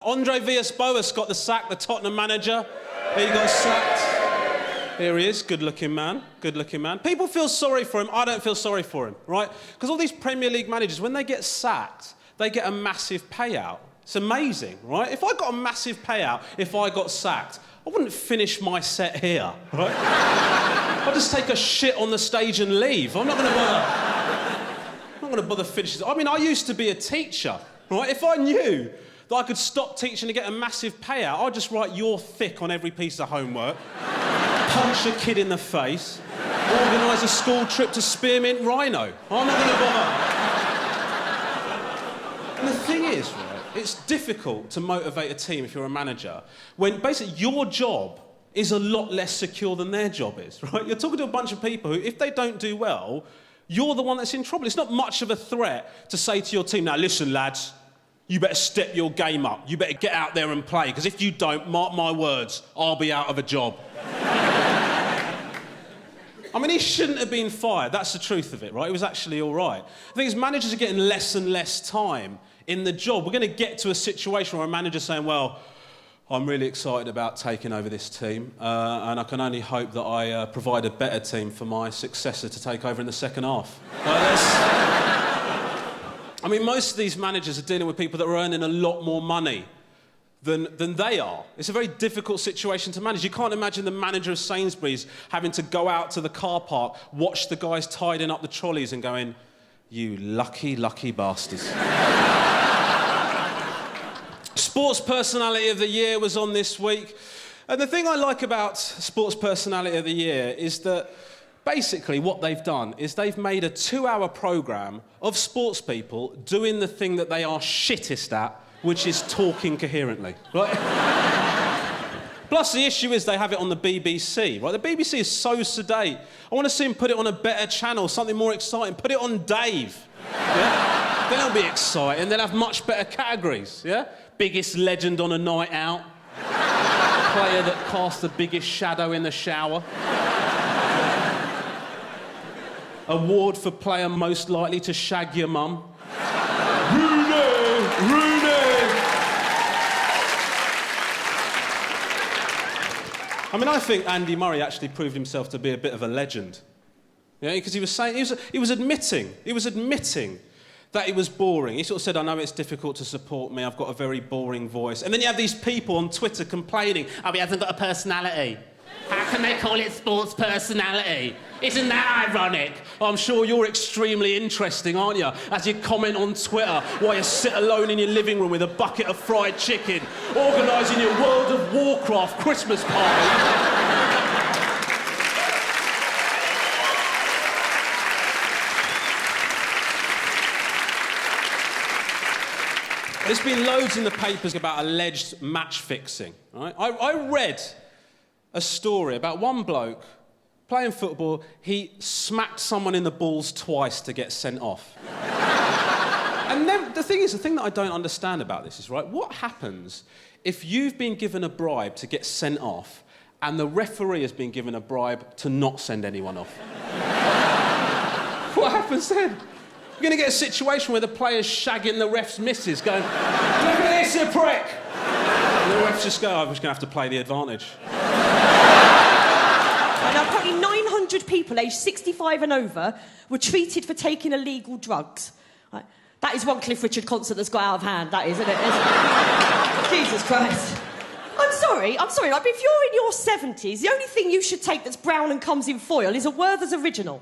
Andre Villas-Boas got the sack, the Tottenham manager. He got sacked. Here he is, good-looking man, good-looking man. People feel sorry for him. I don't feel sorry for him, right? Because all these Premier League managers, when they get sacked, they get a massive payout. It's amazing, right? If I got a massive payout if I got sacked, I wouldn't finish my set here, right? I'd just take a shit on the stage and leave. I'm not going to bother finishing. I mean, I used to be a teacher, right? If I knew that I could stop teaching and get a massive payout, I'd just write "you're thick" on every piece of homework, punch a kid in the face, organise a school trip to Spearmint Rhino. I'm not going to bother. And the thing is, right, it's difficult to motivate a team if you're a manager when basically your job is a lot less secure than their job is, right? You're talking to a bunch of people who, if they don't do well, you're the one that's in trouble. It's not much of a threat to say to your team, now listen, lads, you better step your game up. You better get out there and play, because if you don't, mark my words, I'll be out of a job. I mean, he shouldn't have been fired. That's the truth of it, right? It was actually all right. The thing is, managers are getting less and less time in the job. We're going to get to a situation where a manager's saying, well, I'm really excited about taking over this team, and I can only hope that I provide a better team for my successor to take over in the second half. I mean, most of these managers are dealing with people that are earning a lot more money than they are. It's a very difficult situation to manage. You can't imagine the manager of Sainsbury's having to go out to the car park, watch the guys tidying up the trolleys and going, you lucky, lucky bastards. Sports Personality of the Year was on this week. And the thing I like about Sports Personality of the Year is that basically what they've done is they've made a 2-hour programme of sports people doing the thing that they are shittest at, which is talking coherently, right? Plus, the issue is they have it on the BBC, right? The BBC is so sedate. I want to see them put it on a better channel, something more exciting. Put it on Dave, yeah? Then it'll be exciting. They'll have much better categories, yeah? Biggest legend on a night out. Player that cast the biggest shadow in the shower. Award for player most likely to shag your mum. Rooney! I mean, I think Andy Murray actually proved himself to be a bit of a legend. Yeah, because he was saying, he was admitting that he was boring. He sort of said, I know it's difficult to support me, I've got a very boring voice. And then you have these people on Twitter complaining, oh, he hasn't got a personality. How can they call it sports personality? Isn't that ironic? I'm sure you're extremely interesting, aren't you? As you comment on Twitter while you sit alone in your living room with a bucket of fried chicken, organising your World of Warcraft Christmas party. There's been loads in the papers about alleged match fixing. Right? I read a story about one bloke playing football. He smacked someone in the balls twice to get sent off. And then the thing that I don't understand about this is, right, what happens if you've been given a bribe to get sent off and the referee has been given a bribe to not send anyone off? What happens then? You're going to get a situation where the player's shagging the ref's missus, going, look at this, you prick! And the refs just go, I'm just going to have to play the advantage. Now, apparently 900 people aged 65 and over were treated for taking illegal drugs. Right. That is one Cliff Richard concert that's got out of hand, that is, isn't it? Jesus Christ. I'm sorry, like, if you're in your 70s, the only thing you should take that's brown and comes in foil is a Werther's original.